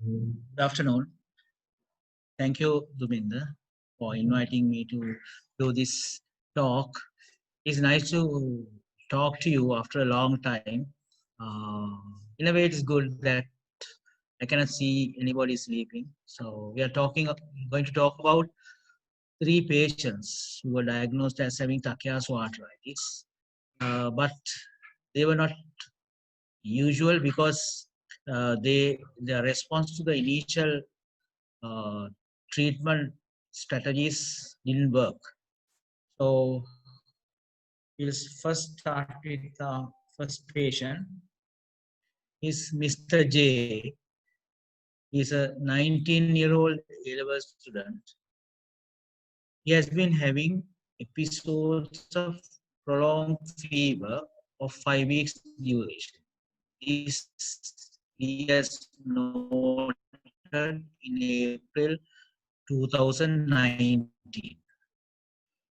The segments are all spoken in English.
Good afternoon. Thank you, Duminder, for inviting me to do this talk. It's nice to talk to you after a long time. Uh, in a way, it's good that I cannot see anybody sleeping. So we are going to talk about three patients who were diagnosed as having Takayasu arteritis, but they were not usual because their response to the initial uh, treatment strategies didn't work. So we'll first start with the first patient. Is Mr. J. He's a 19-year-old A-level student. He has been having episodes of prolonged fever of 5 weeks duration. This he has noted in April 2019.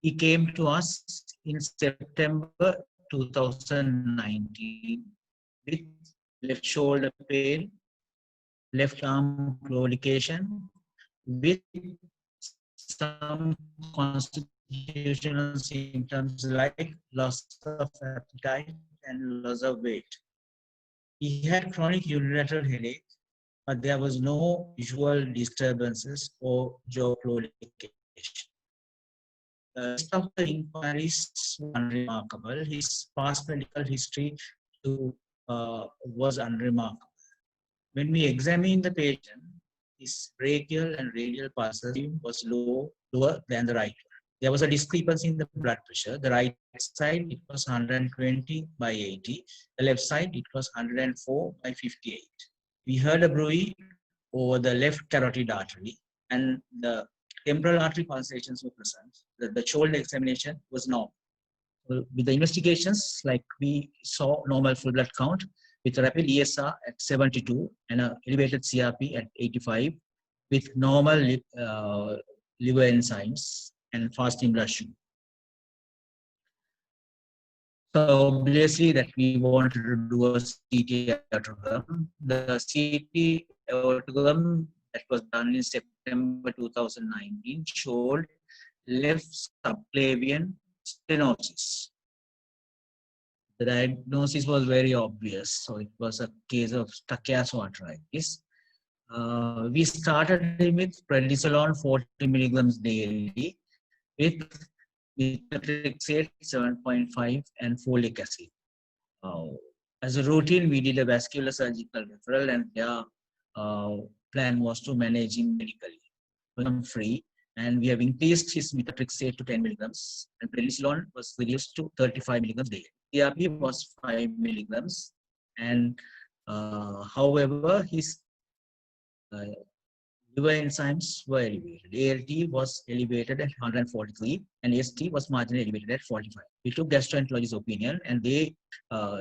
He came to us in September 2019 with left shoulder pain, left arm claudication, with some constitutional symptoms like loss of appetite and loss of weight. He had chronic unilateral headache, but there was no visual disturbances or jaw claudication. The rest of the inquiries were unremarkable. His past medical history was unremarkable. When we examined the patient, his brachial and radial pulses was lower than the right one. There was a discrepancy in the blood pressure. The right side, it was 120/80. The left side, it was 104/58. We heard a bruit over the left carotid artery, and the temporal artery pulsations were present. The shoulder examination was normal. With the investigations, like we saw normal full blood count with rapid ESR at 72 and an elevated CRP at 85 with normal liver enzymes and fasting blood sugar. So obviously that we wanted to do a CT aortogram. The CT aortogram that was done in September 2019 showed left subclavian stenosis. The diagnosis was very obvious. So it was a case of Takayasu arteritis. We started him with prednisolone 40 milligrams daily with methotrexate 7.5 and folic acid. As a routine, we did a vascular surgical referral, and their plan was to manage him medically. I'm free, and we have increased his methotrexate to 10 milligrams, and prednisolone was reduced to 35 milligrams daily. CRP was 5 milligrams, and however, his liver enzymes were elevated. ALT was elevated at 143 and AST was marginally elevated at 45. We took gastroenterologist's opinion and they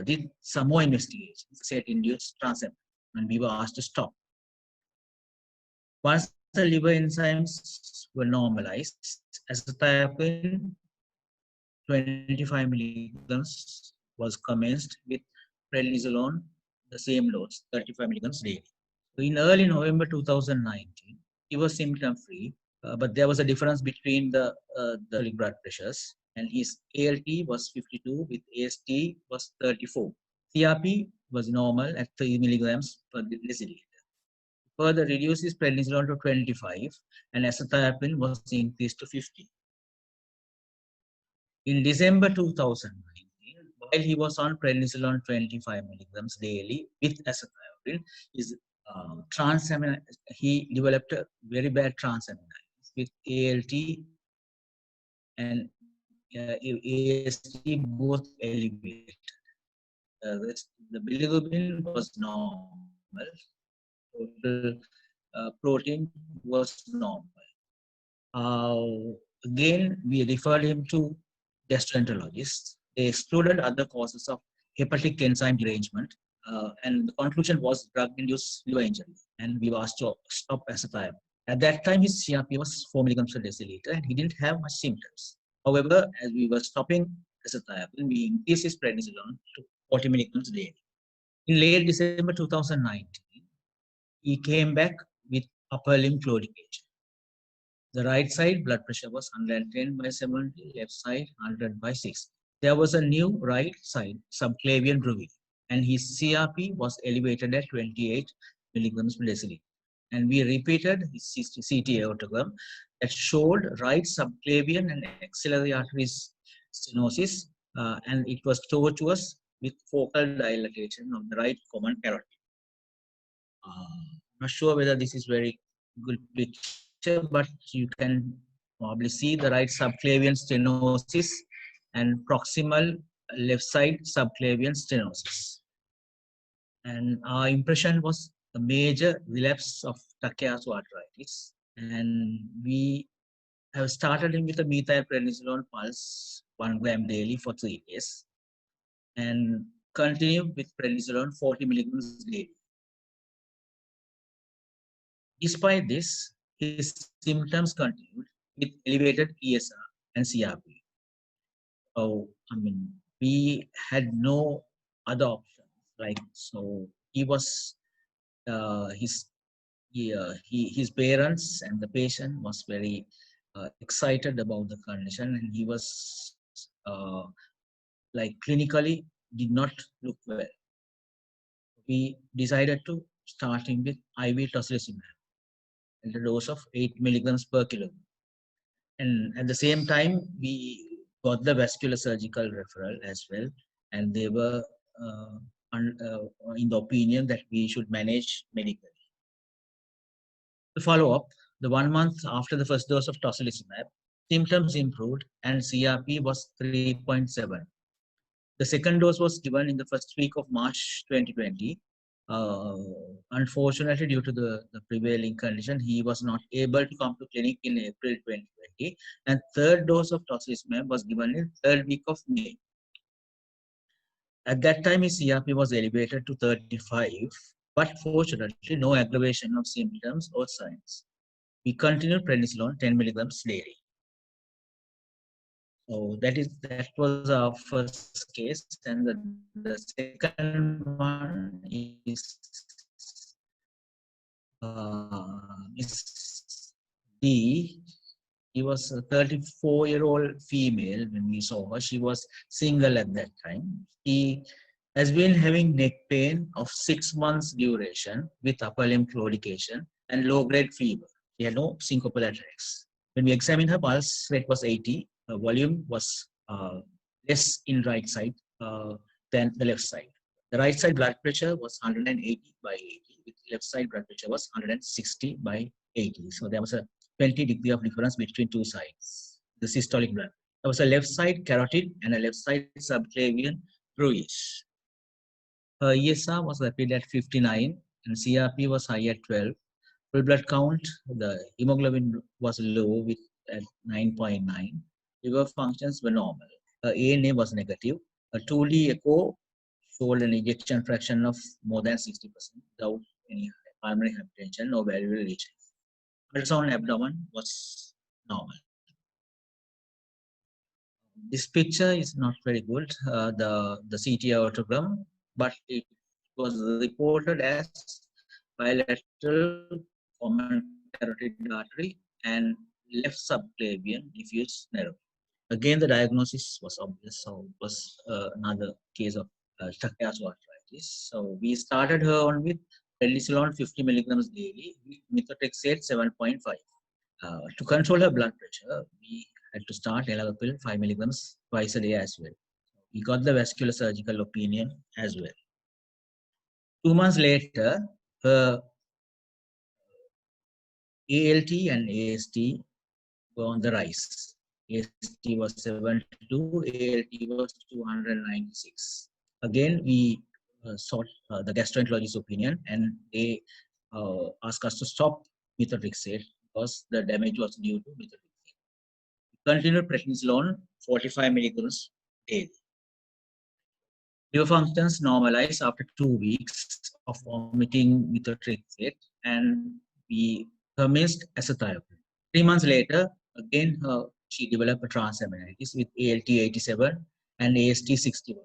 did some more investigations, said induced transaminase, and we were asked to stop. Once the liver enzymes were normalized, azathioprine 25 milligrams was commenced with prednisolone, the same dose, 35 milligrams daily. In early November 2019, he was symptom-free, but there was a difference between the blood pressures, and his ALT was 52 with AST was 34. CRP was normal at 3 milligrams per deciliter. Further reduced his prednisolone to 25, and azathioprine was increased to 50. In December 2019, while he was on prednisolone 25 milligrams daily with azathioprine, his he developed a very bad transaminitis with ALT and AST both elevated. The bilirubin was normal. Total protein was normal. Again, we referred him to gastroenterologists. They excluded other causes of hepatic enzyme derangement. And the conclusion was drug-induced liver injury, and we were asked to stop azathioprine. At that time, his CRP was 4 milligrams per deciliter, and he didn't have much symptoms. However, as we were stopping azathioprine, we increased his prednisolone to 40 milligrams daily. In late December 2019, he came back with upper limb claudication. The right side blood pressure was 110 by 70, left side 100 by 60. There was a new right side subclavian grooving, and his CRP was elevated at 28 milligrams per deciliter. And we repeated his CT aortogram that showed right subclavian and axillary arteries stenosis, and it was tortuous with focal dilatation of the right common carotid. Not sure whether this is very good picture, but you can probably see the right subclavian stenosis and proximal left side subclavian stenosis. And our impression was a major relapse of Takayasu arteritis. And we have started him with a methylprednisolone pulse 1 gram daily for 3 days and continued with prednisolone 40 milligrams daily. Despite this, his symptoms continued with elevated ESR and CRP. So, we had no other options. He was his parents and the patient was very excited about the condition, and he was clinically did not look well. We decided to start him with IV tocilizumab at a dose of 8 milligrams per kilogram. And at the same time, we got the vascular surgical referral as well, and they were in the opinion that we should manage medically. To follow up, the 1 month after the first dose of tocilizumab, symptoms improved and CRP was 3.7. The second dose was given in the first week of March 2020. Unfortunately, due to the prevailing condition, he was not able to come to clinic in April 2020. And third dose of tocilizumab was given in third week of May. At that time, his CRP was elevated to 35, but fortunately, no aggravation of symptoms or signs. We continued prednisolone 10 milligrams daily. So that was our first case, and the second one is Miss D. She was a 34-year-old female when we saw her. She was single at that time. She has been having neck pain of 6 months duration with upper limb claudication and low-grade fever. She had no syncopal attacks. When we examined her pulse rate was 80. Her volume was less in right side than the left side. The right side blood pressure was 180 by 80. With left side blood pressure was 160 by 80. So there was a 20 degree of difference between two sides. The systolic blood. There was a left side carotid and a left side subclavian bruise. Her ESR was rapid at 59 and CRP was high at 12. Full blood count, the hemoglobin was low with at 9.9. Liver functions were normal. Her ANA was negative. A 2D echo showed an ejection fraction of more than 60% without any pulmonary hypertension or valvular lesion. Ultrasound abdomen was normal. This picture is not very good, the CT aortogram, but it was reported as bilateral common carotid artery and left subclavian diffuse neuropathy. Again, the diagnosis was obvious, so it was another case of Takayasu arteritis. So we started her on with prednisolone 50 milligrams daily, with methotrexate 7.5. To control her blood pressure, we had to start enalapril 5 milligrams twice a day as well. We got the vascular surgical opinion as well. 2 months later, her ALT and AST were on the rise. AST was 72, ALT was 296. Again, we sought the gastroenterologist's opinion, and they asked us to stop methotrexate because the damage was due to methotrexate. We continued prednisolone 45 milligrams daily. Liver functions normalized after 2 weeks of omitting methotrexate, and we commenced azathioprine. 3 months later, again, she developed a transaminitis with ALT 87 and AST 61.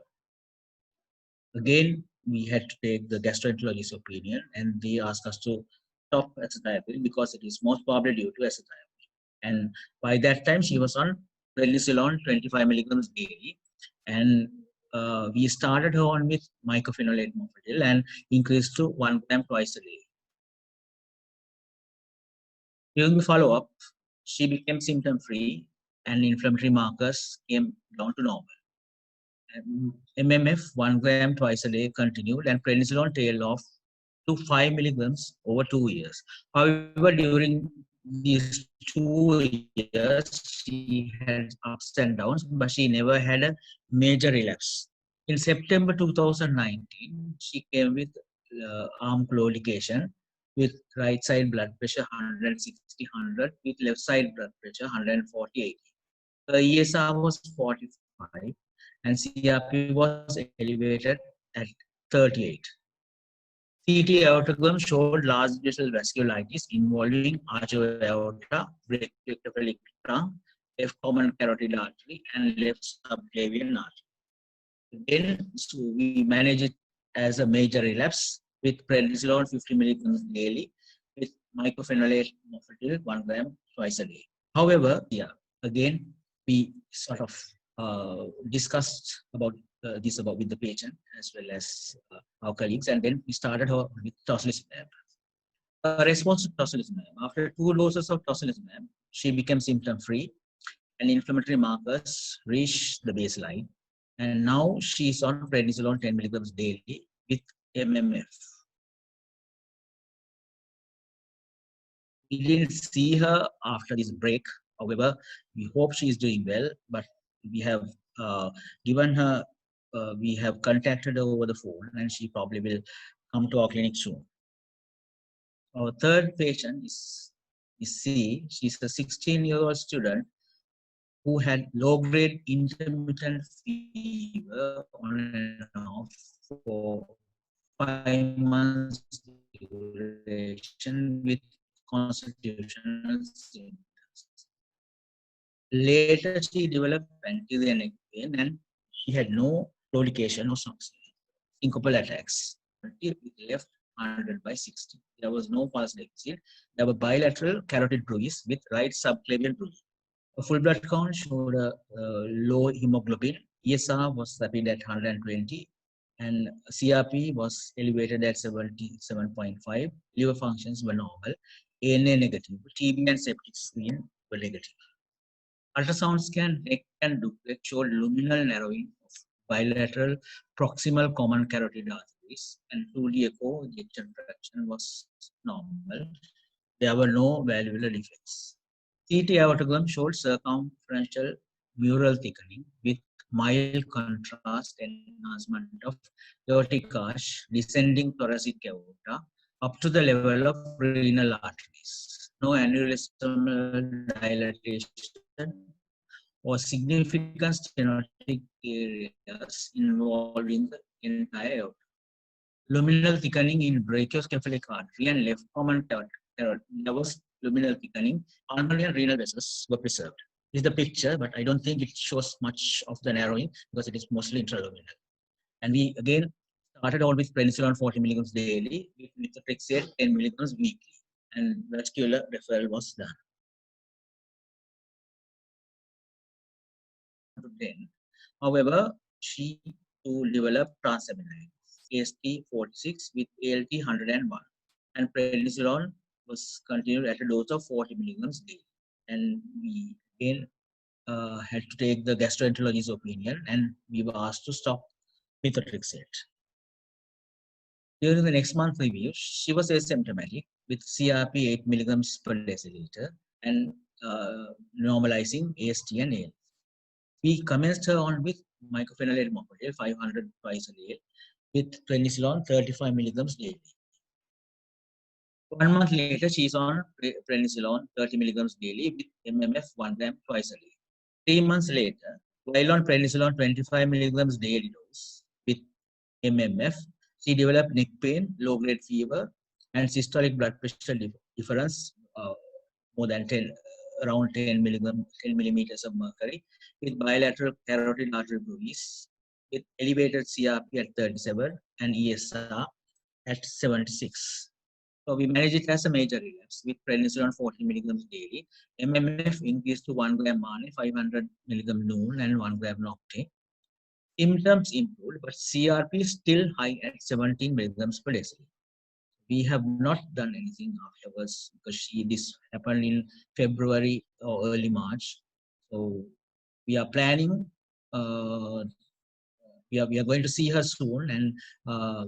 Again, we had to take the gastroenterologist's opinion, and they asked us to stop azathioprine because it is most probably due to azathioprine. And by that time, she was on prednisolone 25 milligrams daily, and we started her on with mycophenolate mofetil and increased to 1 gram twice a day. During the follow-up, she became symptom-free and inflammatory markers came down to normal. MMF 1 gram twice a day continued and prednisolone tailed off to 5 milligrams over 2 years. However, during these 2 years, she had ups and downs, but she never had a major relapse. In September 2019, she came with arm claudication with right side blood pressure 160/100, with left side blood pressure 148. Her ESR was 45 and CRP was elevated at 38. CT aortogram showed large vessel vasculitis involving arch of aorta, brachiocefalic trunk, left common carotid artery, and left subclavian artery. Then we manage it as a major relapse with prednisolone 50 milligrams daily with mycophenolate mofetil 1 gram twice a day. However, again, we sort of discussed about this about with the patient as well as our colleagues, and then we started her with tocilizumab. Response to tocilizumab. After 2 doses of tocilizumab, she became symptom-free and inflammatory markers reached the baseline. And now she's on prednisolone 10 milligrams daily with MMF. We didn't see her after this break. However, we hope she is doing well, but we have given her, we have contacted her over the phone, and she probably will come to our clinic soon. Our third patient is C. She's a 16-year-old student who had low-grade intermittent fever on and off for 5 months duration with constitutional symptoms. Later, she developed anterior neck pain and she had no claudication or syncopal attacks. With left 100/60. There was no pulse deficit. There were bilateral carotid bruise with right subclavian bruise. A full blood count showed a low hemoglobin. ESR was rapid at 120 and CRP was elevated at 77.5. Liver functions were normal. ANA negative. TB and septic screen were negative. Ultrasound scan, neck and duplex showed luminal narrowing of bilateral proximal common carotid arteries, and 2D echo ejection fraction was normal. There were no valvular defects. CT aortogram showed circumferential mural thickening with mild contrast enhancement of aortic arch descending thoracic aorta up to the level of renal arteries. No aneurysmal dilatation or significant stenotic areas involved in the entire aorta. Luminal thickening in brachiocephalic artery and left common carotid. There was luminal thickening. Pulmonary and renal vessels were preserved. This is the picture, but I don't think it shows much of the narrowing because it is mostly intraluminal. And we again started all with prednisolone 40 milligrams daily with methotrexate 10 milligrams weekly, and vascular referral was done. However, she to develop transaminitis, AST46 with ALT 101, and prednisolone was continued at a dose of 40 milligrams daily. And we again had to take the gastroenterologist's opinion, and we were asked to stop methotrexate. During the next month review, she was asymptomatic with CRP 8 milligrams per deciliter and normalizing AST and ALT. We commenced her on with mycophenolate mofetil 500 twice a day with prednisolone 35 milligrams daily. 1 month later, she is on prednisolone 30 milligrams daily with MMF 1 gram twice a day. 3 months later, while on prednisolone 25 milligrams daily dose with MMF, she developed neck pain, low-grade fever, and systolic blood pressure difference more than 10, around 10 millimeters of mercury, with bilateral carotid artery bruise, with elevated CRP at 37 and ESR at 76. So we manage it as a major relapse with prednisolone 40 milligrams daily. MMF increased to 1 gram mane, 500 milligram noon, and 1 gram nocte. Symptoms improved, but CRP is still high at 17 milligrams per deciliter. We have not done anything afterwards because this happened in February or early March. So we are planning. We are going to see her soon, and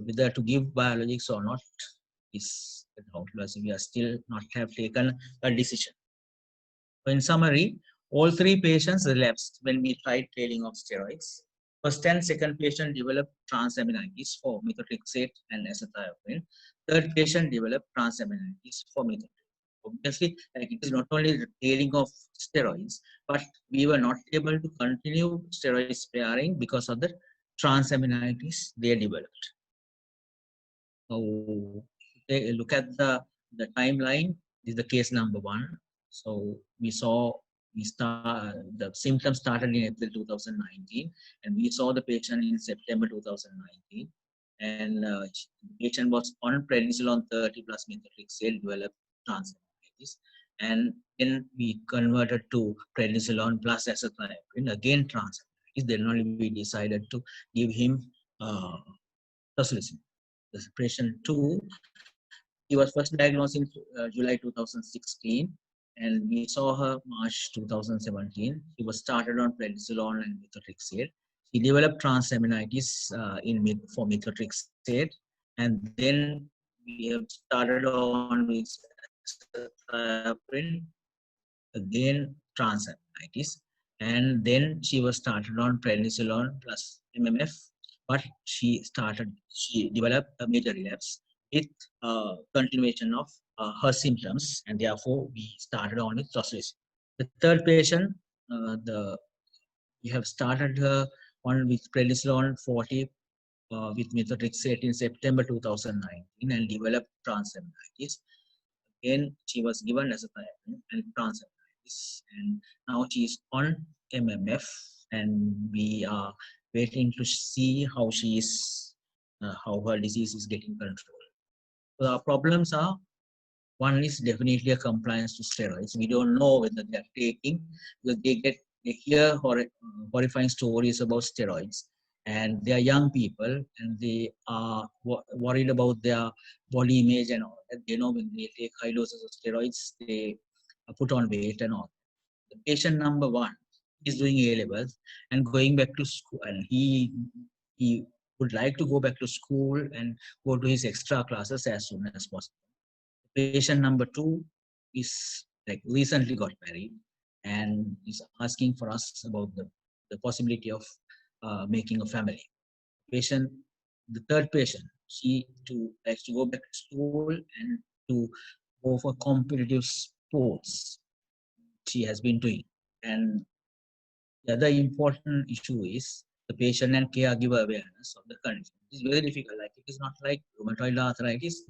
whether to give biologics or not is doubtless. We are still not have taken a decision. So in summary, all three patients relapsed when we tried tailing of steroids. First and second patient developed transaminitis for methotrexate and azathioprine. Third patient developed transaminitis for methotrexate. Obviously, like it is not only the tailing of steroids, but we were not able to continue steroid sparing because of the transaminitis they developed. So look at the timeline. This is the case number 1. So we the symptoms started in April 2019, and we saw the patient in September 2019. And the patient was on prednisolone 30 plus methotrexate, developed transaminitis. And then we converted to prednisolone plus azathioprine, again transaminitis. Then only we decided to give him tocilizumab. The patient 2, he was first diagnosed in July 2016, and we saw her March 2017. She was started on prednisolone and methotrexate. She developed transaminitis for methotrexate, and then we have started on with azathioprine, again transaminitis, and then she was started on prednisolone plus MMF, but she developed a major relapse with continuation of her symptoms, and therefore we started on with tocilizumab. The third patient, we have started her on with prednisolone 40 with methotrexate in September 2019 and developed transaminitis. Again, she was given azathioprine and transaminitis, and now she is on MMF, and we are waiting to see how how her disease is getting controlled. So our problems are, one is definitely a compliance to steroids. We don't know whether they are taking, because they hear horrifying stories about steroids, and they are young people, and they are worried about their body image and all that. They know when they take high doses of steroids, they put on weight and all. The patient number 1 is doing A levels and going back to school, and he would like to go back to school and go to his extra classes as soon as possible. Patient number 2 is like recently got married and is asking for us about the possibility of making a family. The third patient, she likes to go back to school and to go for competitive sports she has been doing. And the other important issue is the patient and caregiver awareness of the condition. It is very difficult. Like, it is not like rheumatoid arthritis.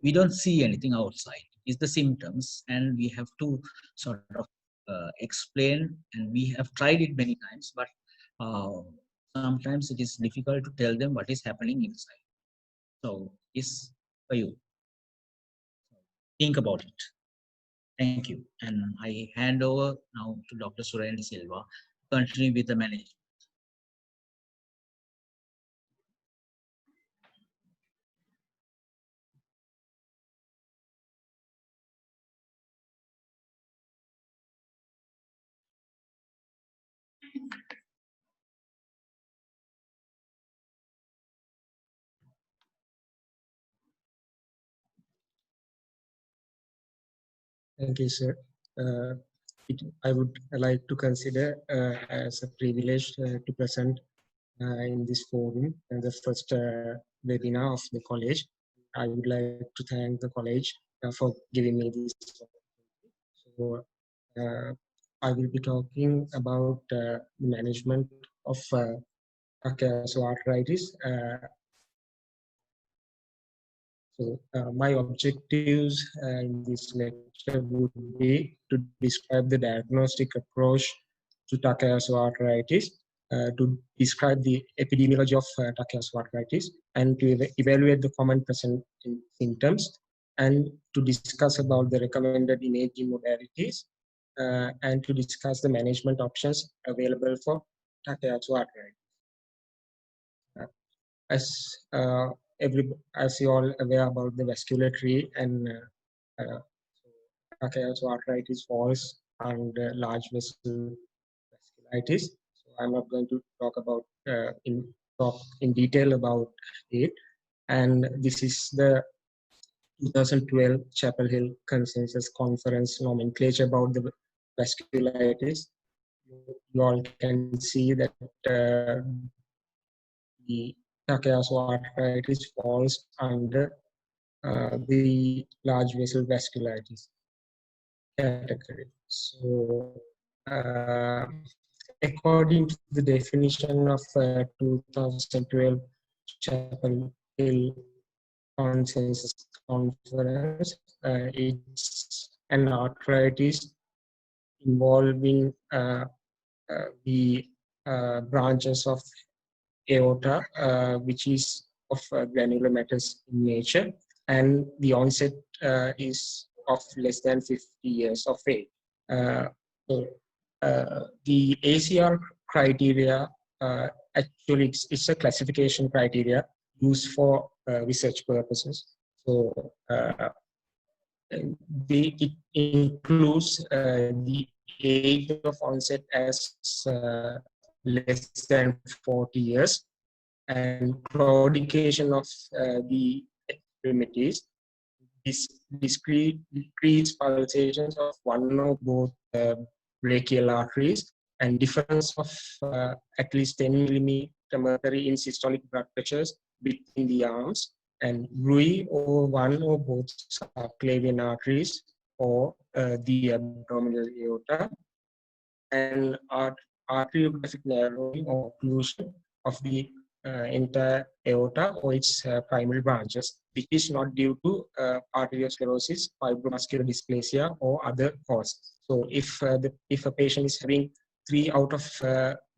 We don't see anything outside. It's the symptoms, and we have to sort of explain, and we have tried it many times, but sometimes it is difficult to tell them what is happening inside. So it's for you. Think about it. Thank you. And I hand over now to Dr. Surendra Silva, continue with the management. Thank you, sir. I would like to consider as a privilege to present in this forum and the first webinar of the college. I would like to thank the college for giving me this. So I will be talking about the management of Takayasu arteritis. So my objectives in this lecture would be to describe the diagnostic approach to Takayasu arteritis, to describe the epidemiology of Takayasu arteritis, and to evaluate the common present symptoms, and to discuss about the recommended imaging modalities, and to discuss the management options available for Takayasu arthritis. As as you all aware about the vascular tree, and Takayasu arthritis falls under large vessel vasculitis. So I'm not going to talk in detail about it. And this is the 2012 Chapel Hill Consensus Conference nomenclature about the vasculitis. You all can see that the Takayasu arthritis falls under the large vessel vasculitis category. So, according to the definition of 2012 Chapel Hill Consensus Conference, it's an arthritis involving the branches of aorta, which is of granular matters in nature, and the onset is of less than 50 years of age. So, the ACR criteria actually it's a classification criteria used for research purposes. So it includes the age of onset as less than 40 years, and claudication of the extremities, decreased pulsations of one or both brachial arteries, and difference of at least 10 millimeter mercury in systolic blood pressures between the arms, and RUI or one or both subclavian arteries or the abdominal aorta, and arteriographic narrowing or occlusion of the entire aorta or its primary branches, which is not due to arteriosclerosis, fibromuscular dysplasia, or other causes. So if a patient is having 3 out of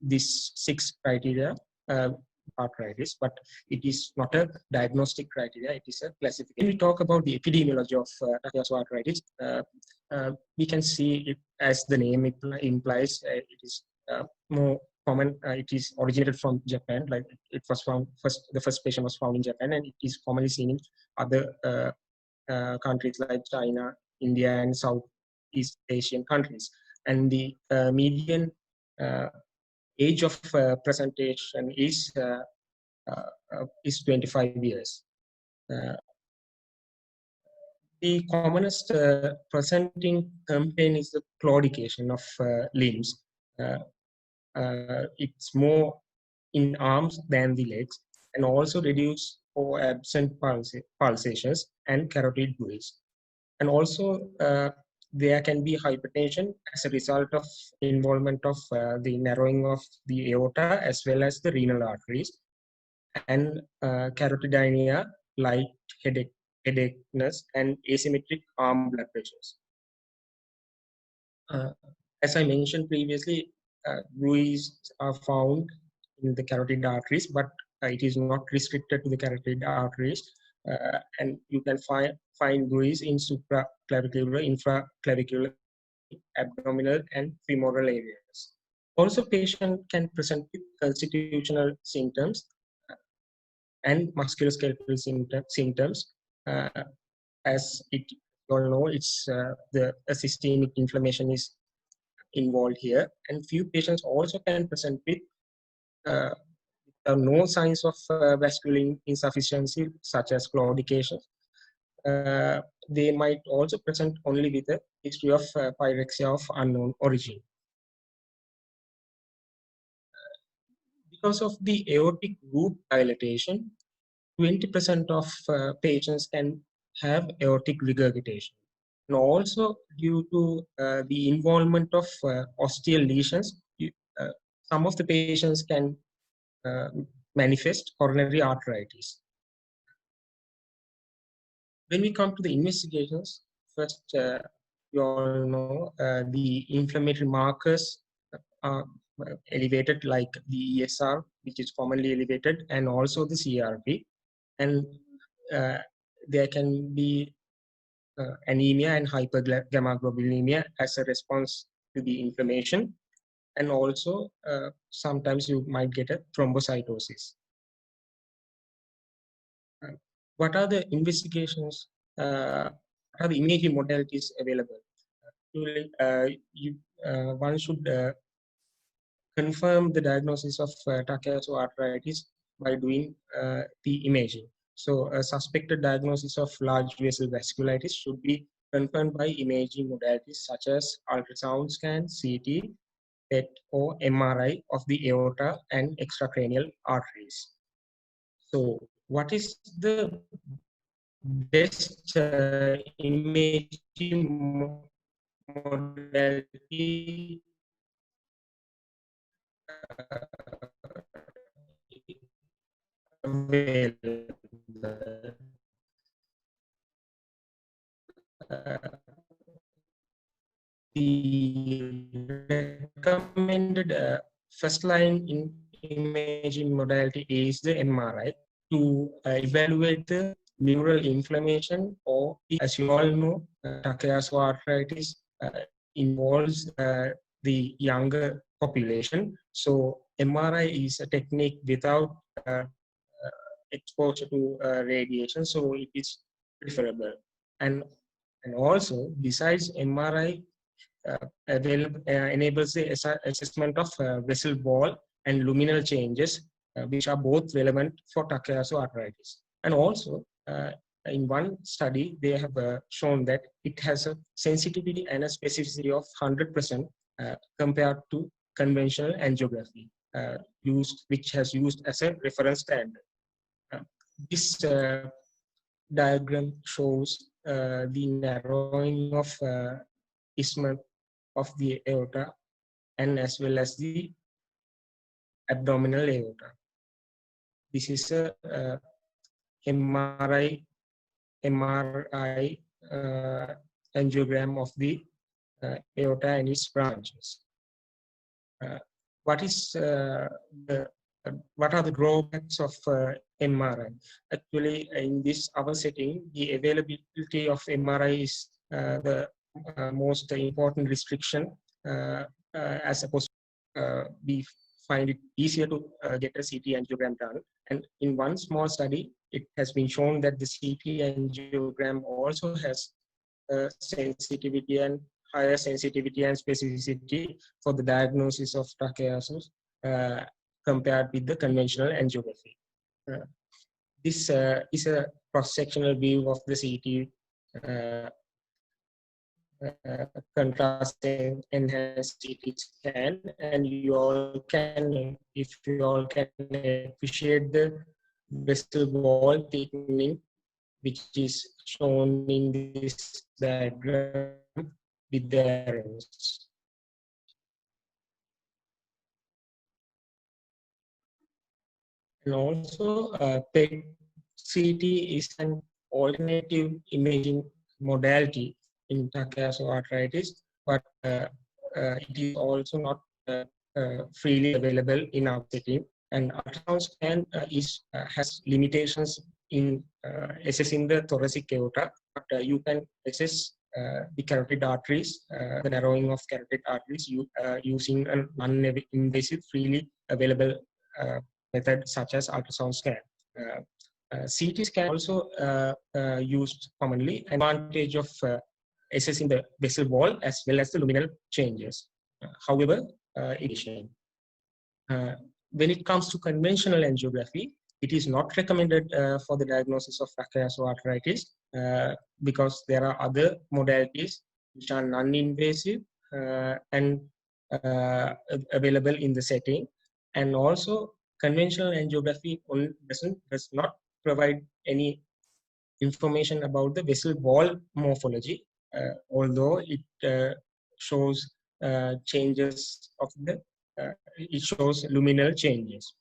these 6 criteria, arthritis, but it is not a diagnostic criteria, it is a classification. When we talk about the epidemiology of Takayasu arthritis, we can see it as the name implies, it is more common. It is originated from Japan, like it was found the first patient was found in Japan, and it is commonly seen in other countries like China, India, and Southeast Asian countries. And the median age of presentation is 25 years. The commonest presenting complaint is the claudication of limbs. It's more in arms than the legs, and also reduced or absent pulsations and carotid builds. And also there can be hypertension as a result of involvement of the narrowing of the aorta as well as the renal arteries, and carotidynia, light headache's, and asymmetric arm blood pressures. As I mentioned previously, bruises are found in the carotid arteries, but it is not restricted to the carotid arteries, and you can find bruises in supraclavicular, infraclavicular, abdominal, and femoral areas. Also, patient can present with constitutional symptoms and musculoskeletal symptoms. As you all know, it's the systemic inflammation is involved here, and few patients also can present with no signs of vascular insufficiency, such as claudication. They might also present only with a history of pyrexia of unknown origin. Because of the aortic root dilatation, 20% of patients can have aortic regurgitation. And also due to the involvement of osteal lesions, some of the patients can manifest coronary arteritis. When we come to the investigations, first, you all know the inflammatory markers are elevated, like the ESR, which is commonly elevated, and also the CRP. and there can be anemia and hypergammaglobulinemia as a response to the inflammation, and also sometimes you might get a thrombocytosis. What are the investigations? What are the imaging modalities available? One should confirm the diagnosis of Takayasu arteritis by doing the imaging. So a suspected diagnosis of large vessel vasculitis should be confirmed by imaging modalities such as ultrasound scan, CT, PET, or MRI of the aorta and extracranial arteries. So what is the best imaging modality available? The recommended first line in imaging modality is the MRI to evaluate the neural inflammation, or as you all know, Takayasu arteritis involves the younger population. So MRI is a technique without exposure to radiation, so it is preferable. And also, besides MRI, enables the assessment of vessel wall and luminal changes, which are both relevant for Takayasu arteritis. And also, in one study, they have shown that it has a sensitivity and a specificity of 100% compared to conventional angiography, which has used as a reference standard. This diagram shows the narrowing of isthmus of the aorta and as well as the abdominal aorta. This is a MRI angiogram of the aorta and its branches. What are the drawbacks of MRI? Actually, in this our setting, the availability of MRI is the most important restriction, as opposed to we find it easier to get a CT angiogram done. And in one small study, it has been shown that the CT angiogram also has sensitivity and higher sensitivity and specificity for the diagnosis of Takayasu compared with the conventional angiography. This is a cross-sectional view of the CT contrast enhanced CT scan, and you all can, if you all can appreciate the vessel wall thickening, which is shown in this diagram with the arrows. And also, PET-CT is an alternative imaging modality in Takayasu arteritis, but it is also not freely available in our setting. And ultrasound scan has limitations in assessing the thoracic aorta, but you can assess the carotid arteries, the narrowing of carotid arteries, using a non-invasive, freely available method such as ultrasound scan. CT scan also used commonly, advantage of assessing the vessel wall as well as the luminal changes. However, when it comes to conventional angiography, it is not recommended for the diagnosis of Takayasu arteritis because there are other modalities which are non-invasive and available in the setting. And also, conventional angiography does not provide any information about the vessel wall morphology, although it shows changes of the, it shows luminal changes.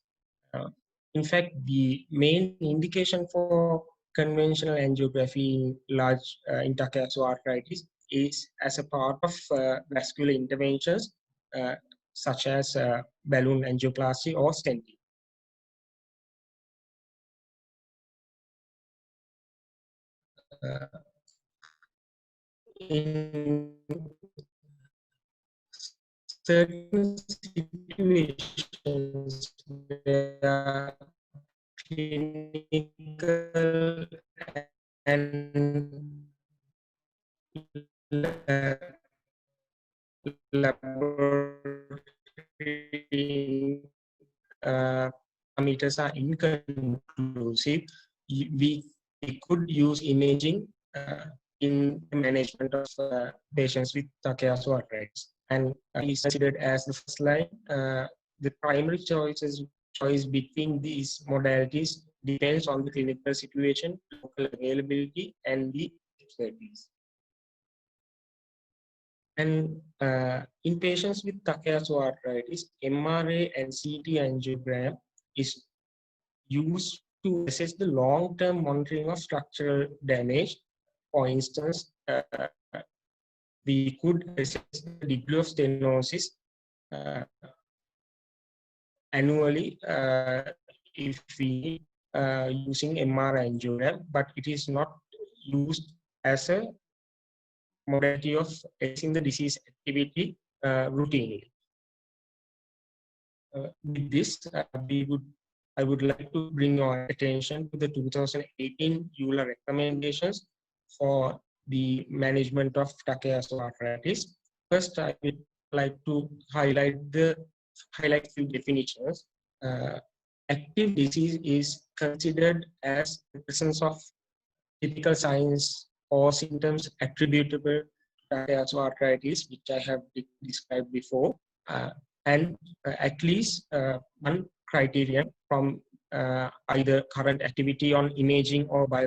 In fact, the main indication for conventional angiography in large in Takayasu arteritis is as a part of vascular interventions such as balloon angioplasty or stenting. in certain situations where clinical and laboratory parameters are inconclusive, we could use imaging in the management of patients with Takayasu arteritis, and is considered as the first line. The primary choice between these modalities depends on the clinical situation, local availability, and the expertise. And in patients with Takayasu arteritis, MRA and CT angiogram is used to assess the long-term monitoring of structural damage. For instance, we could assess the degree of stenosis annually if we using MR angiogram, but it is not used as a modality of assessing the disease activity routinely. With this, I would like to bring your attention to the 2018 EULA recommendations for the management of Takayasu arteritis. First, I would like to highlight few definitions. Active disease is considered as the presence of typical signs or symptoms attributable to Takayasu arteritis, which I have described before, and at least one criterion from either current activity on imaging or by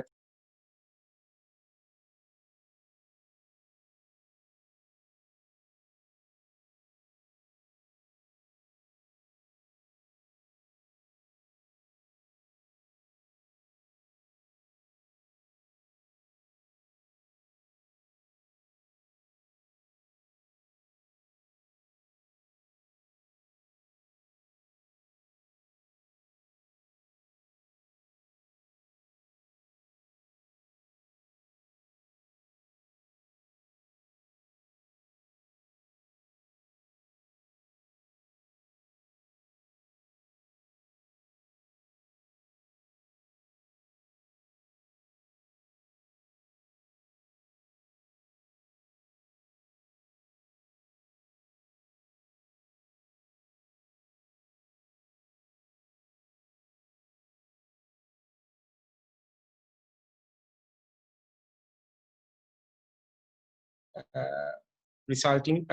resulting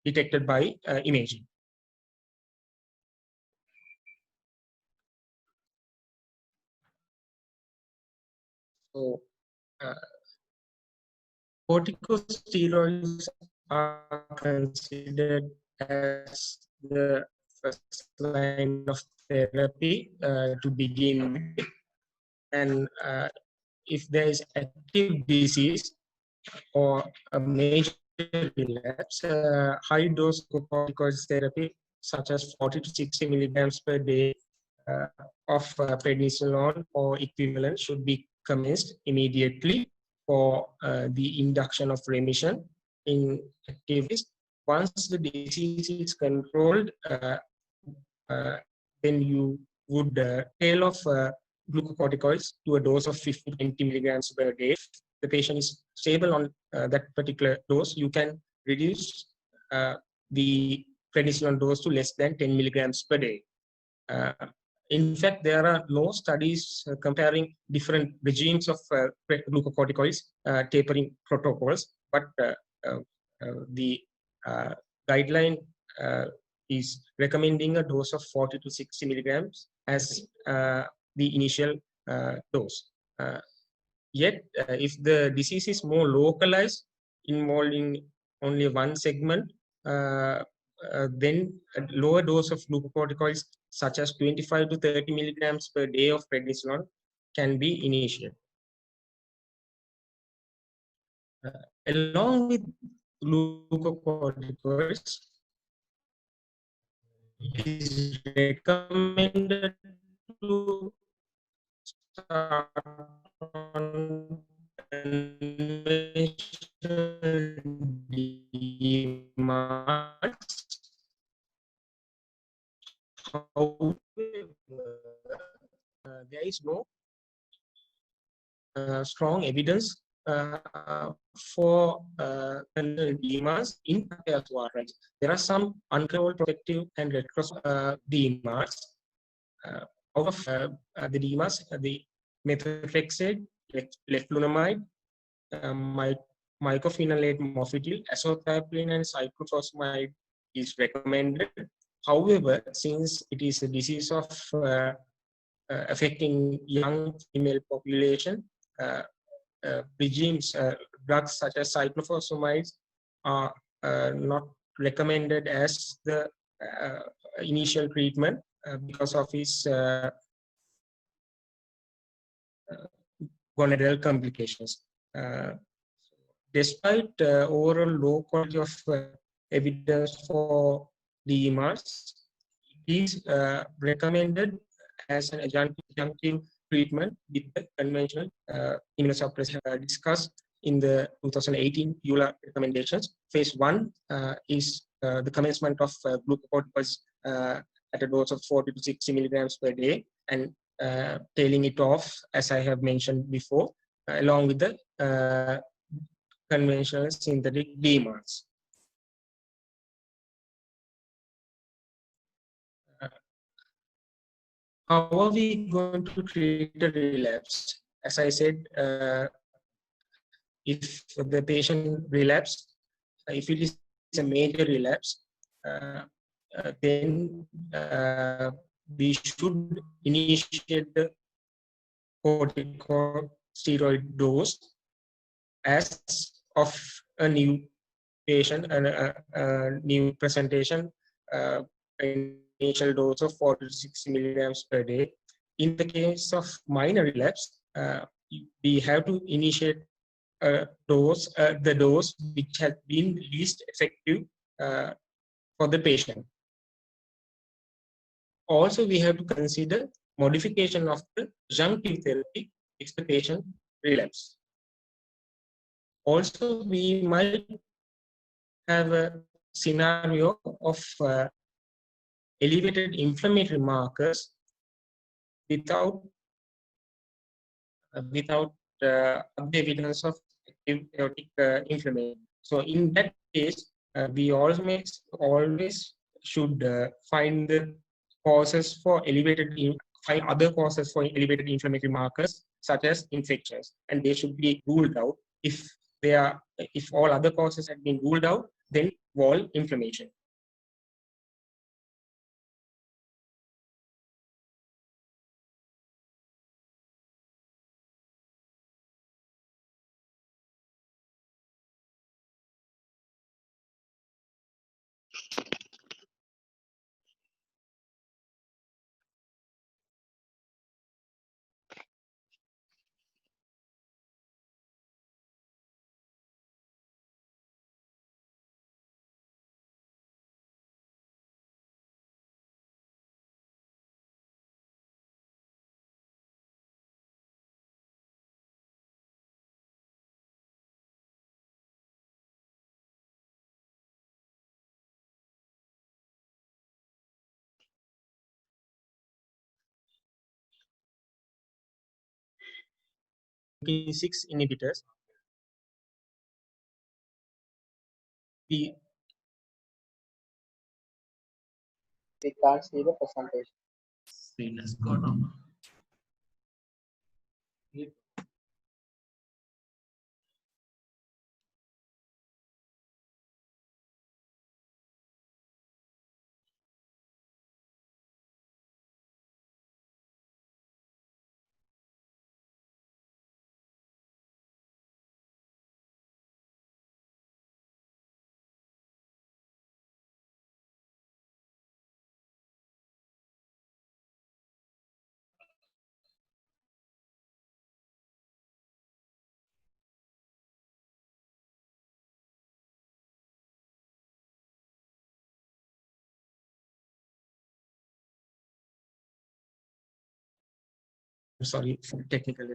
detected by imaging. So, corticosteroids are considered as the first line of therapy to begin with, and if there is active disease or a major relapse, high dose corticosteroid therapy such as 40 to 60 milligrams per day of prednisolone or equivalent should be commenced immediately for the induction of remission in activities. Once the disease is controlled, then you would tail off glucocorticoids to a dose of 50 to 20 milligrams per day. If the patient is stable on that particular dose, you can reduce the prednisolone dose to less than 10 milligrams per day. In fact, there are no studies comparing different regimes of glucocorticoids tapering protocols, but the guideline is recommending a dose of 40 to 60 milligrams as the initial dose. Yet, if the disease is more localized, involving only one segment, then a lower dose of glucocorticoids, such as 25 to 30 milligrams per day of prednisolone, can be initiated. Along with glucocorticoids, it is recommended to start on There is no strong evidence for DMARS in Takayasu arthritis. There are some uncontrolled protective and retrospective DMARS. Out of the DMARS, the methotrexate, leflunomide, mycophenolate mofetil, azathioprine, and cyclophosphamide is recommended. However, since it is a disease of affecting young female population, regimes, drugs such as cyclophosphamide are not recommended as the initial treatment because of its gonadal complications. Despite overall low quality of evidence for DMARS, it is recommended as an adjunctive treatment with the conventional immunosuppressant discussed in the 2018 EULA recommendations. Phase 1 is the commencement of glucocorticoids at a dose of 40 to 60 milligrams per day, and tailing it off, as I have mentioned before, along with the conventional synthetic DMARS. How are we going to treat a relapse? As I said, if the patient relapse, if it is a major relapse, then we should initiate the corticosteroid dose as of a new patient and a new presentation, initial dose of 40 to 60 milligrams per day. In the case of minor relapse, we have to initiate the dose which has been least effective for the patient. Also, we have to consider modification of the adjunctive therapy if the patient relapse. Also, we might have a scenario of elevated inflammatory markers without other evidence of active aortic inflammation. So in that case, we always should find the causes for find other causes for elevated inflammatory markers such as infections, and they should be ruled out. If all other causes have been ruled out, then wall inflammation. Six inhibitors. We can't see the presentation. Screen has gone on. sorry for technical.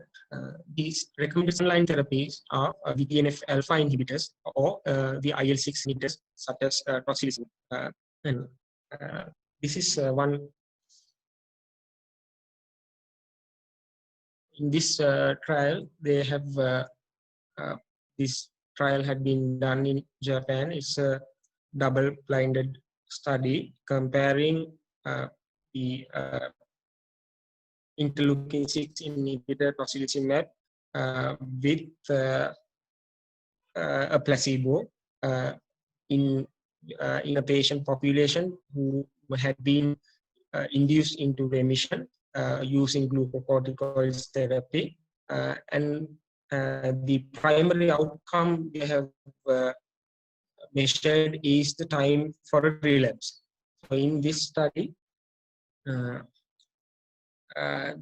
These recommended line therapies are the TNF alpha inhibitors or the IL-6 inhibitors, such as tocilizumab. And this is one. In this trial, they have this trial had been done in Japan. It's a double-blinded study comparing the interleukin-6 inhibitor tocilizumab with a placebo in a patient population who had been induced into remission using glucocorticoids therapy, and the primary outcome they have measured is the time for a relapse. So in this study,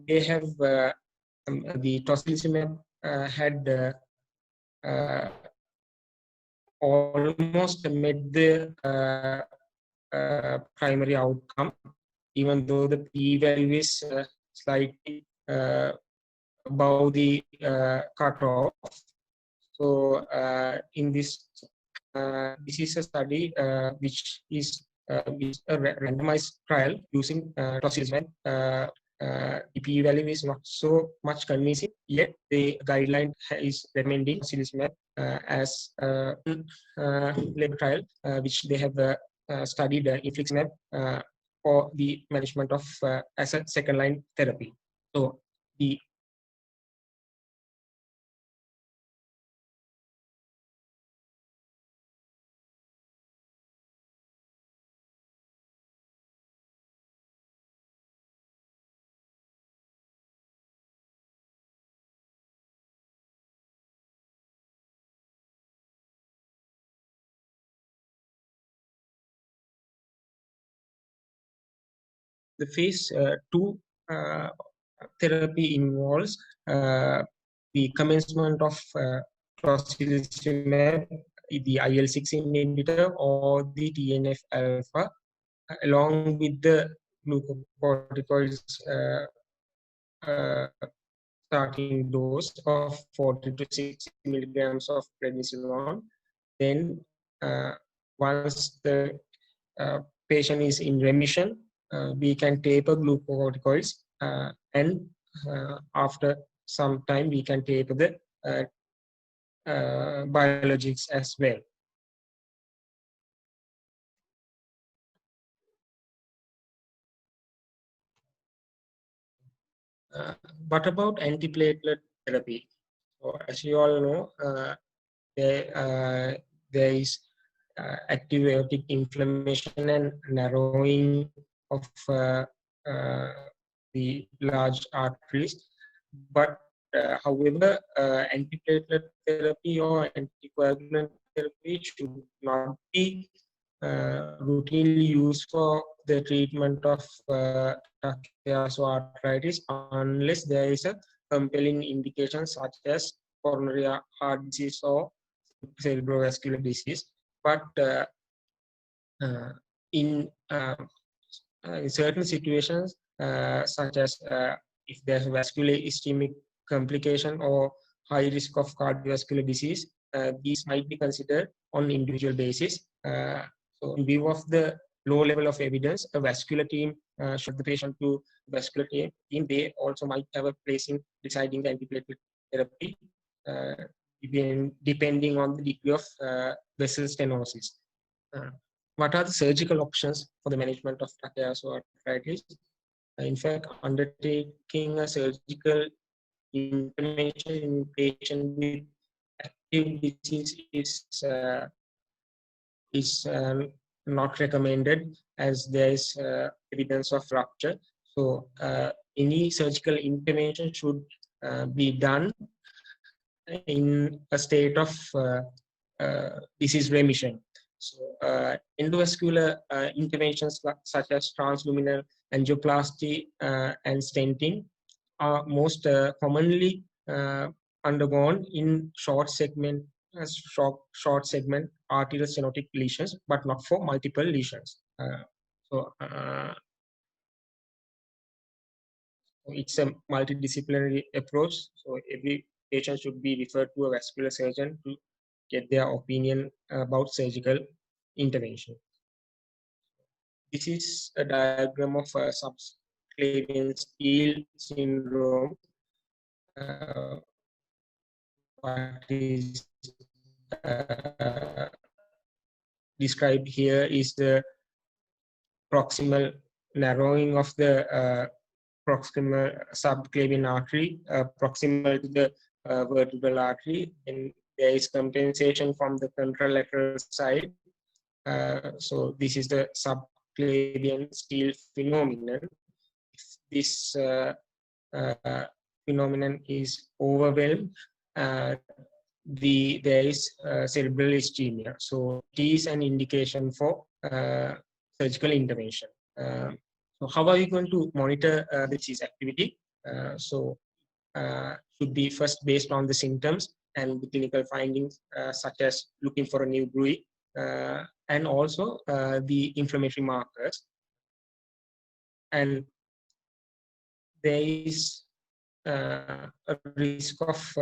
they have the tocilizumab had almost met the primary outcome, even though the p-value is slightly above the cutoff. So in this, this is a study which is a randomized trial using tocilizumab. The p-value is not so much convincing, yet the guideline is recommending tocilizumab as a label trial, which they have studied infliximab for the management of as a second-line therapy. So the phase 2 therapy involves the commencement of tocilizumab, the IL-6 inhibitor or the TNF alpha, along with the glucocorticoids starting dose of 40 to 60 milligrams of prednisolone. Then once the patient is in remission, we can taper glucocorticoids, and after some time we can taper the biologics as well. What about antiplatelet therapy? So as you all know, there is active aortic inflammation and narrowing of the large arteries. But however, antiplatelet therapy or anticoagulant therapy should not be routinely used for the treatment of Takayasu arteritis unless there is a compelling indication such as coronary heart disease or cerebrovascular disease. But in certain situations, such as if there's vascular ischemic complication or high risk of cardiovascular disease, these might be considered on individual basis. So in view of the low level of evidence, a vascular team should the patient to vascular team, they also might have a place in deciding the antiplatelet therapy, depending on the degree of vessel stenosis. What are the surgical options for the management of Takayasu arteritis? In fact, undertaking a surgical intervention in patient with active disease is not recommended, as there is evidence of rupture. So any surgical intervention should be done in a state of disease remission. So endovascular interventions such as transluminal angioplasty and stenting are most commonly undergone in short segment arterial stenotic lesions, but not for multiple lesions. So It's a multidisciplinary approach. So every patient should be referred to a vascular surgeon to get their opinion about surgical intervention. This is a diagram of subclavian steel syndrome. What is described here is the proximal narrowing of the proximal subclavian artery, proximal to the vertebral artery, and there is compensation from the contralateral side. So this is the subclavian steel phenomenon. If this phenomenon is overwhelmed, there is cerebral ischemia. So it is an indication for surgical intervention. So how are you going to monitor the disease activity? Should be first based on the symptoms and the clinical findings, such as looking for a new bruit, and also the inflammatory markers. And there is a risk of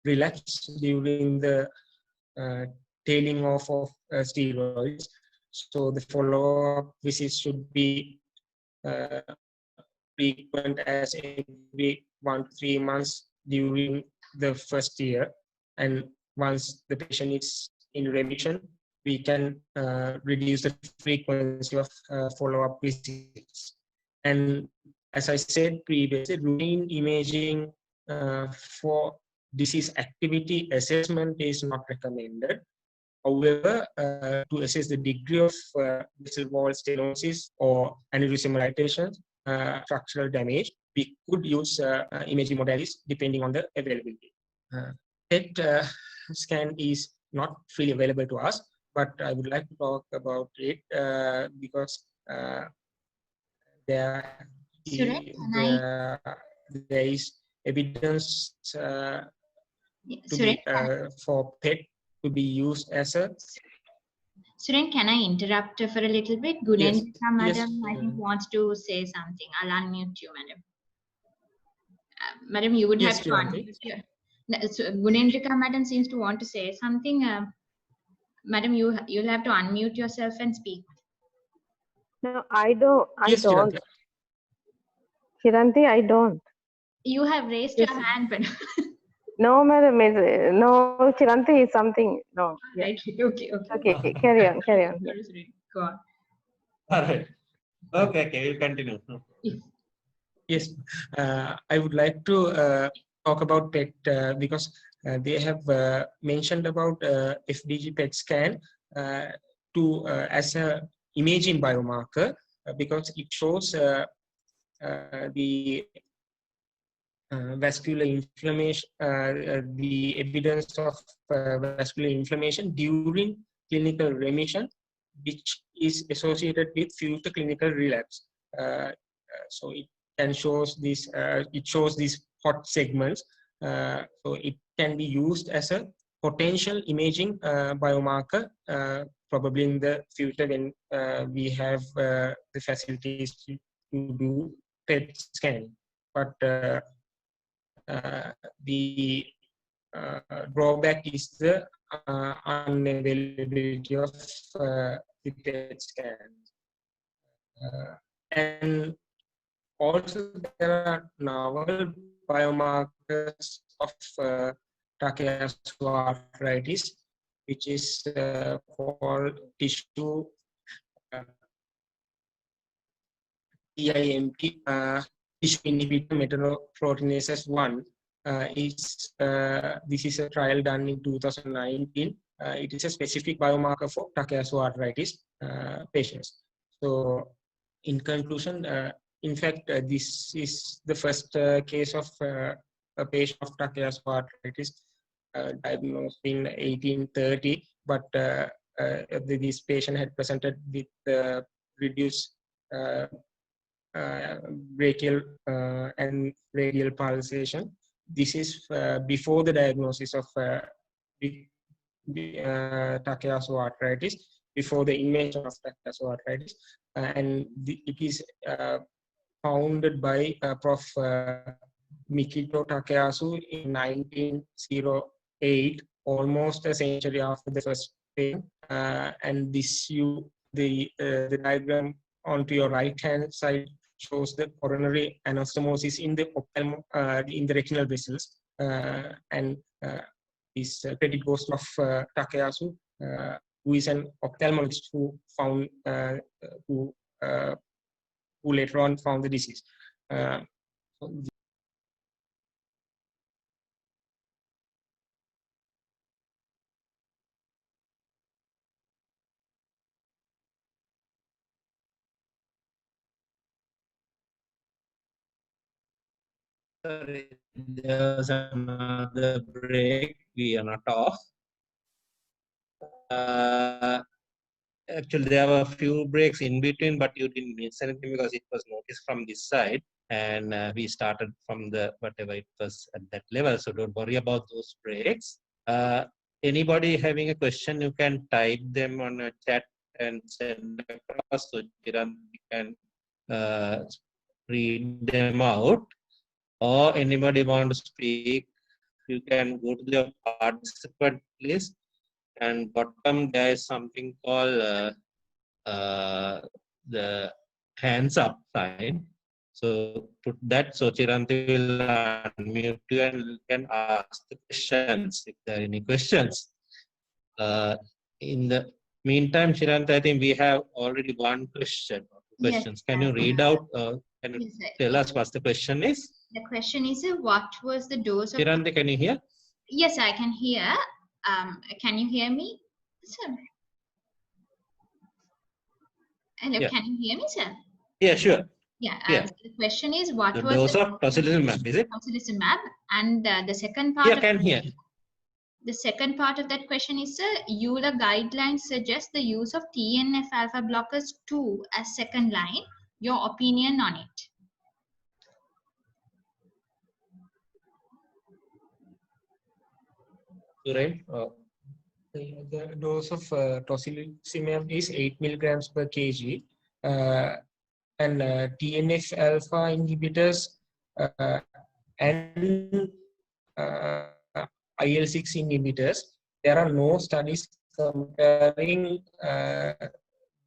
relapse during the tailing off of steroids. So the follow-up visits should be frequent, as every 1 to 3 months during the first year. And once the patient is in remission, we can reduce the frequency of follow-up visits. And as I said previously, routine imaging for disease activity assessment is not recommended. However, to assess the degree of vessel wall stenosis or aneurysmal dilatation, structural damage, we could use imaging modalities depending on the availability. PET scan is not freely available to us, but I would like to talk about it because there is evidence for PET to be used as a. Suren, can I interrupt for a little bit? Gunendra, yes. Madam, I think wants to say something. I'll unmute you, Madam. Madam, you would have to unmute your. So, Gunendrika, Madam, seems to want to say something. Madam, you'll have to unmute yourself and speak. No, I don't. Yes, don't. Kiranti, I don't. You have raised your hand, but. No, madam. No, Chiranti is something. No. Yeah. Right. Okay. Carry on. Yeah. Go on. All right. Okay. We'll continue. Yes. I would like to talk about PET because they have mentioned about FDG PET scan as a imaging biomarker because it shows the vascular inflammation, the evidence of vascular inflammation during clinical remission, which is associated with future clinical relapse. So it can shows this. It shows these hot segments. So it can be used as a potential imaging biomarker, probably in the future when we have the facilities to do PET scanning. But the drawback is the unavailability of the PET scan. And also there are novel biomarkers of Takayasu arteritis, which is called tissue TIMP, tissue inhibitor metalloproteinase 1. This is a trial done in 2019. It is a specific biomarker for Takayasu arteritis patients. So, in conclusion, in fact, this is the first case of a patient of Takayasu arteritis diagnosed in 1830, but this patient had presented with reduced brachial and radial pulsation. This is before the diagnosis of Takayasu arteritis, before the invention of Takayasu arteritis, and it is founded by Prof. Mikito Takayasu in 1908, almost a century after the first patent. And the diagram onto your right hand side shows the coronary anastomosis in the in the retinal vessels, and this credit goes to Takayasu, who is an ophthalmologist who found who later on found the disease. Sorry, there was another break. We are not off. Actually, there were a few breaks in between, but you didn't miss anything because it was noticed from this side, and we started from the whatever it was at that level. So don't worry about those breaks. Anybody having a question, you can type them on a chat and send across, so Chiran can read them out. Or anybody want to speak, you can go to the participant list, and bottom there is something called the hands up sign. So put that, so Chiranti will unmute you and can ask the questions if there are any questions. In the meantime, Chiranti, I think we have already one question or two questions. Can you read out? Can you tell us what the question is? The question is, what was the dose of... Chiranti, can you hear? Yes, I can hear. Can you hear me, sir? Hello, Yeah. can you hear me, sir? Yeah, sure. Yeah. Yeah. The question is, what The was dose of tocilizumab, is it? tocilizumab? And the second part. Yeah, can hear. The second part of that question is, EULA guidelines suggest the use of TNF-alpha blockers 2 as second line. Your opinion on it? Right. The dose of tocilizumab is 8 milligrams per kg, and TNF-alpha inhibitors and IL-6 inhibitors. There are no studies comparing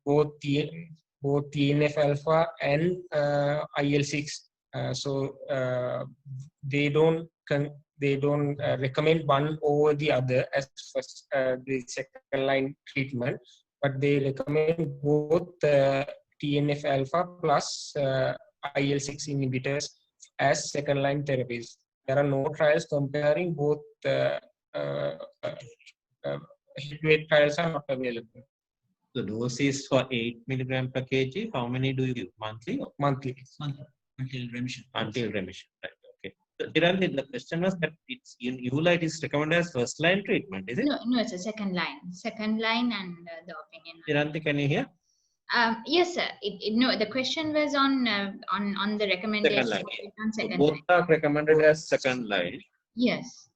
both TNF-alpha and IL-6. So they don't recommend one over the other as first the second line treatment, but they recommend both TNF-alpha plus IL-6 inhibitors as second line therapies. There are no trials comparing both. Heavyweight trials are not available. The dose is for 8 milligram per kg. How many do you give? Monthly? Monthly. Until remission. Until remission. Right. Okay. So, Chiranti, the question was that it's EULA is recommended as first line treatment, is it? No, it's a second line. Second line, and the opinion. Chiranti, can you hear? Yes, sir. No, the question was on the recommendation. Second line. On second So both line. are recommended as second line. Yes.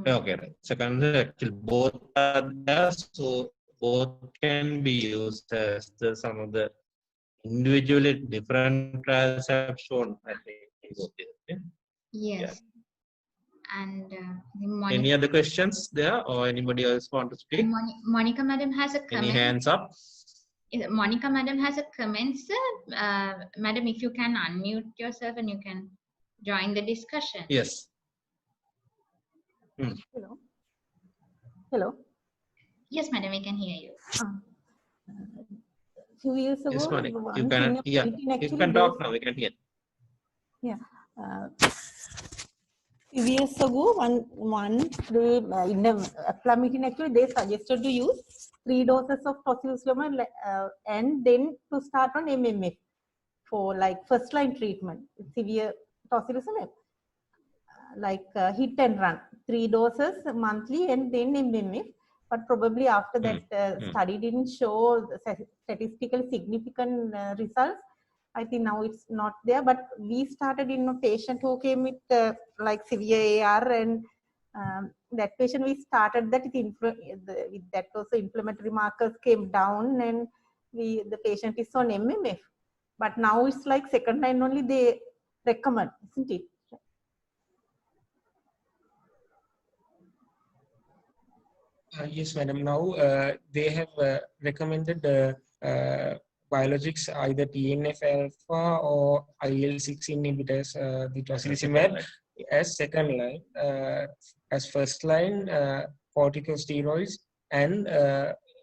Okay, right. Second line, actually both are there, so both can be used as some of the individually different trials have shown. I think both is, yeah? Yes. Yeah. And Any other questions there, or anybody else want to speak? Monica madam has a comment. Any hands up? Monica madam has a comment, sir. Madam, if you can unmute yourself and you can join the discussion. Yes. Hello. Hello. Yes, madam, we can hear you. Few years ago, Yes, Monica. one You can, thing yeah. meeting You actually can talk goes- now. We can hear. Yeah. Few years ago, in the APLA meeting, actually, they suggested to use 3 doses of tocilizumab and then to start on MMF for like first line treatment, severe tocilizumab, like hit and run, 3 doses monthly and then MMF. But probably after that study didn't show statistically significant results. I think now it's not there, but we started in a patient who came with like severe AR, and that patient we started that with that also inflammatory markers came down, and the patient is on MMF. But now it's like second line only they recommend, isn't it? Yes, madam. Now they have recommended biologics, either TNF alpha or IL-6 inhibitors, the tocilizumab as second line, as first line, corticosteroids and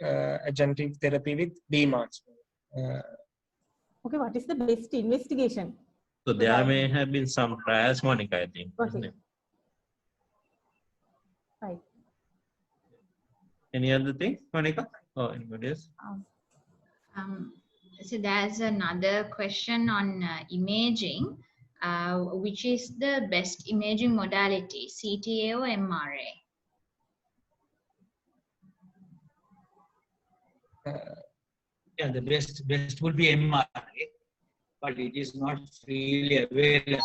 adjunctive therapy with DMARDs. Okay, what is the best investigation? So there may have been some trials, Monica, I think. Okay. Right. Any other thing, Monica? Or anybody else? So there's another question on imaging. Which is the best imaging modality, CTA or MRA? Yeah, the best would be MRA, but it is not freely available.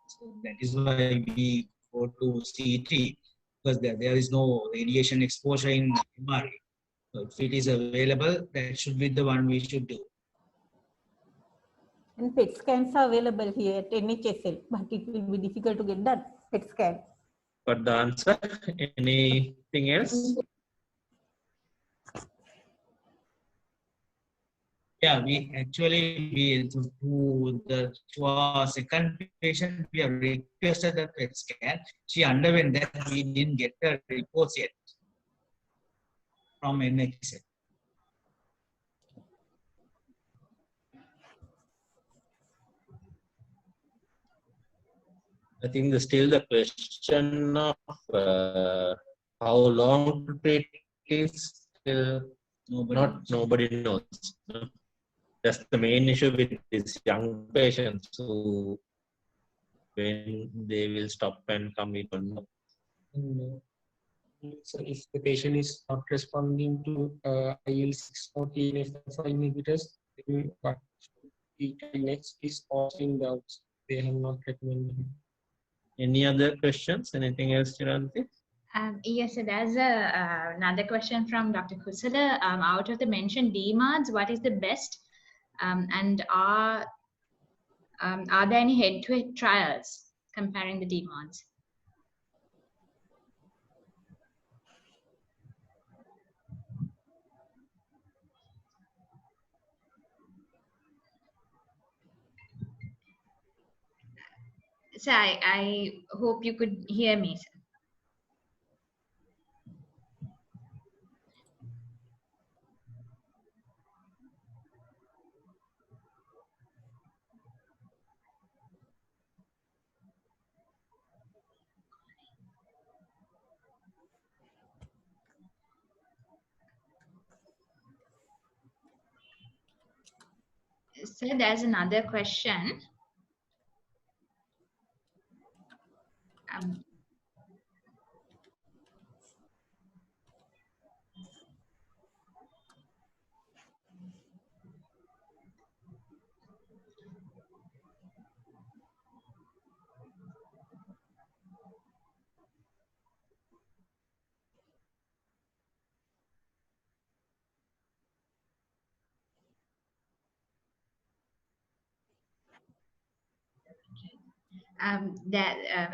So that is why we go to CT, because there is no radiation exposure in MRA. So if it is available, that should be the one we should do. And PET scans are available here at NHSL, but it will be difficult to get that PET scan. Got the answer. Anything else? Yeah, we actually to our second patient, we have requested the PET scan. She underwent that. We didn't get the reports yet from NHS. I think there's still the question of how long to treat is still nobody knows. That's the main issue with these young patients who, when they will stop and come, we don't know. So if the patient is not responding to IL-6 or TNF alpha inhibitors, then what should be next is posting doubts. They have not recommended. Any other questions? Anything else, Chiranti? Yes, so there's another question from Dr. Kusala. Out of the mentioned DMARDs, what is the best? And are there any head-to-head trials comparing the DMARDs? So I hope you could hear me, sir. So there's another question.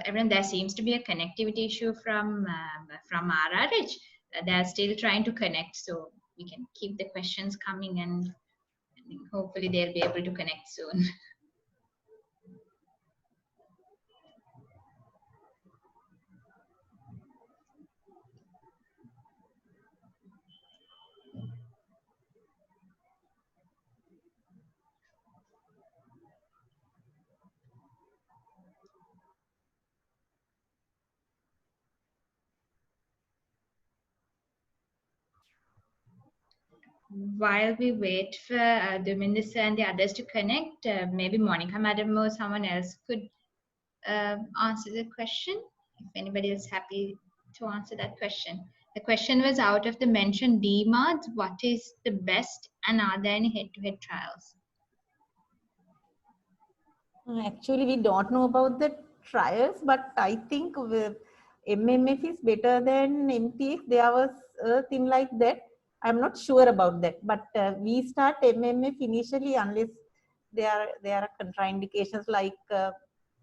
Everyone, there seems to be a connectivity issue from RRH. They're still trying to connect, so we can keep the questions coming, and hopefully they'll be able to connect soon. While we wait for Dominda sir and the others to connect, maybe Monica madam or someone else could answer the question. If anybody is happy to answer that question. The question was, out of the mentioned DMARDs, what is the best, and are there any head-to-head trials? Actually, we don't know about the trials, but I think MMF is better than MTX. There was a thing like that. I'm not sure about that, but we start MMF initially unless there are contraindications like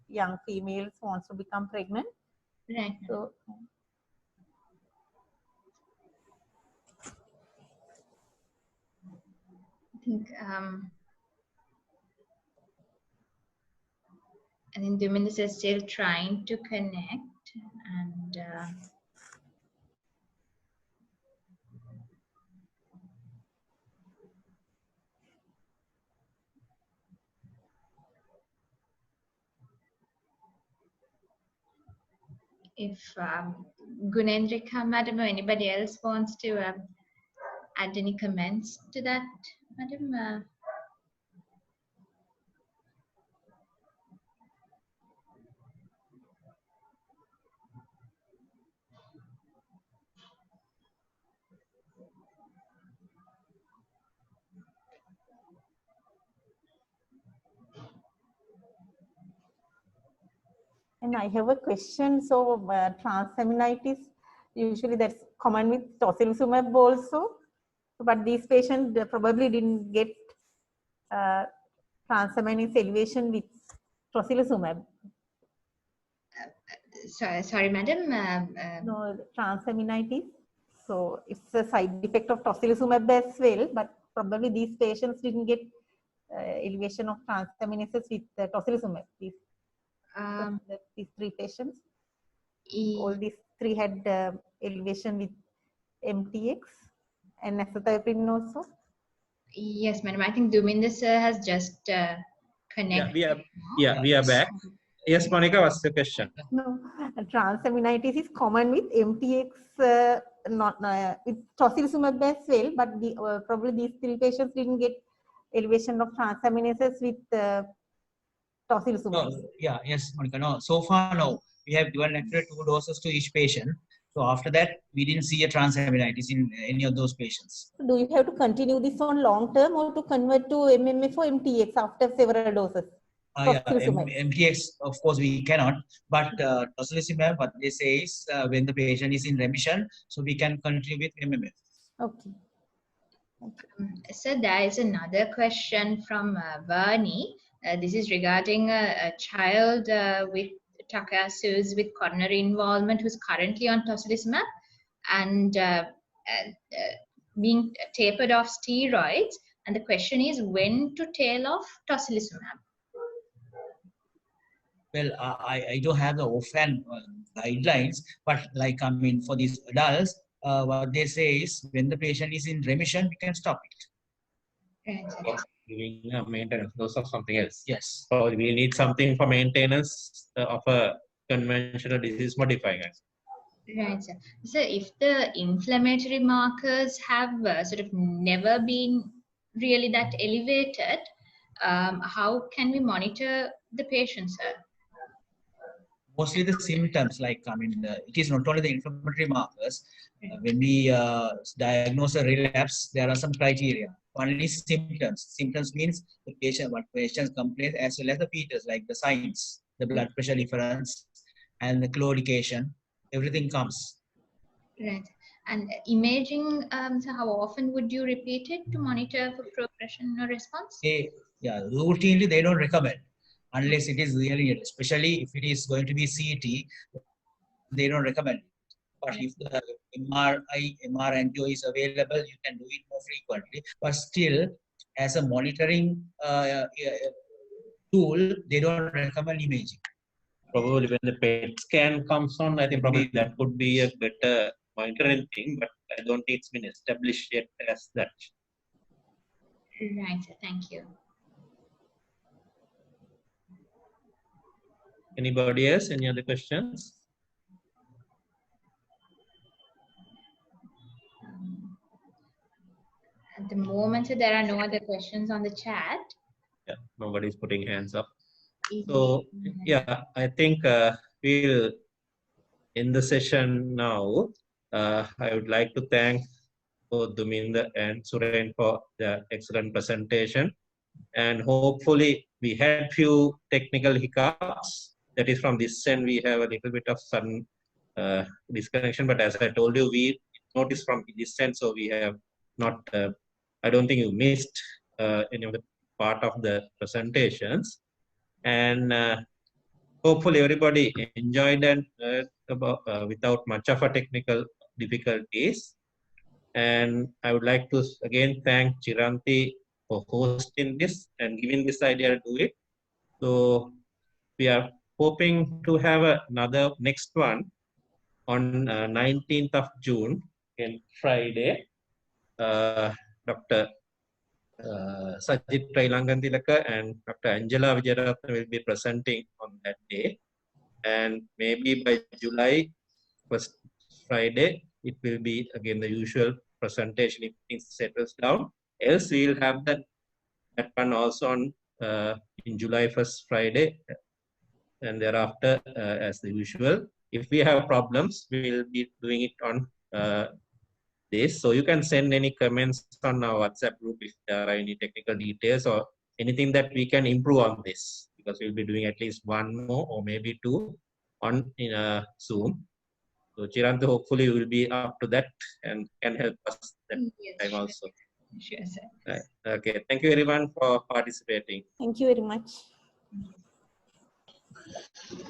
young females wants to become pregnant. Right. So I think Duminis is still trying to connect, and if Gunendrika madam or anybody else wants to add any comments to that, madam. and I have a question. So transaminitis, usually that's common with tocilizumab also, but these patients probably didn't get transaminase elevation with tocilizumab. Sorry, madam. No, transaminitis. So it's a side effect of tocilizumab as well, but probably these patients didn't get elevation of transaminases with tocilizumab. These three patients, all these three had elevation with MTX and azathioprine also. Yes, madam. I think Duminder sir has just connected. We are back. Yes, Monica, what's the question? No, transaminitis is common with MTX, not with tocilizumab as well, but probably these three patients didn't get elevation of transaminases with tocilizumab. No, yes, Monica. No, so far, no. We have given actually 2 doses to each patient. So after that, we didn't see a transaminitis in any of those patients. So do you have to continue this on long term or to convert to MMF or MTX after several doses? MTX, of course, we cannot, but tocilizumab, what they say is when the patient is in remission, so we can continue with MMF. Okay. So there is another question from Bernie. This is regarding a child with Takayasu's with coronary involvement who's currently on tocilizumab and being tapered off steroids. And the question is when to tail off tocilizumab. Well, I don't have the offhand guidelines, but like, I mean, for these adults, what they say is when the patient is in remission, we can stop it. Right. Giving a maintenance dose of something else. Yes. So we need something for maintenance of a conventional disease modifying. Right, sir. So if the inflammatory markers have sort of never been really that elevated, how can we monitor the patient, sir? Mostly the symptoms, like, I mean, it is not only the inflammatory markers. When we diagnose a relapse, there are some criteria. One is symptoms. Symptoms means the patient, what patients complain, as well as the features, like the signs, the blood pressure difference, and the claudication. Everything comes. Right. And imaging, so how often would you repeat it to monitor for progression or response? Routinely they don't recommend unless it is really, especially if it is going to be CT, they don't recommend. But if the MR angio is available, you can do it more frequently. But still, as a monitoring tool, they don't recommend imaging. Probably when the PET scan comes on, I think probably that could be a better monitoring thing, but I don't think it's been established yet as that. Right, thank you. Anybody else? Any other questions? At the moment, there are no other questions on the chat. Yeah, nobody's putting hands up. So yeah, I think we'll end the session now. I would like to thank both Duminder and Suren for the excellent presentation. And hopefully we had few technical hiccups. That is from this end, we have a little bit of sudden disconnection. But as I told you, we noticed from this end, so we have not. I don't think you missed any of the part of the presentations, and hopefully everybody enjoyed and about, without much of a technical difficulties. And I would like to again thank Chiranti for hosting this and giving this idea to do it. So we are hoping to have another next one on 19th of June in Friday. Dr. Sajit Trailangantilaka and Dr. Angela Vijayaratna will be presenting on that day. And maybe by July, first Friday, it will be again the usual presentation if things settles down. Else, we will have that one also on in July 1st Friday, and thereafter as the usual. If we have problems, we will be doing it on this. So you can send any comments on our WhatsApp group if there are any technical details or anything that we can improve on this, because we'll be doing at least one more or maybe two on in a Zoom. So Chiranta, hopefully you will be up to that and can help us that time sure. also. Sure, sir. Right. Okay. Thank you everyone for participating. Thank you very much.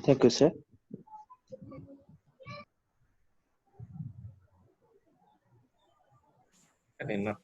Thank you, sir. I mean, not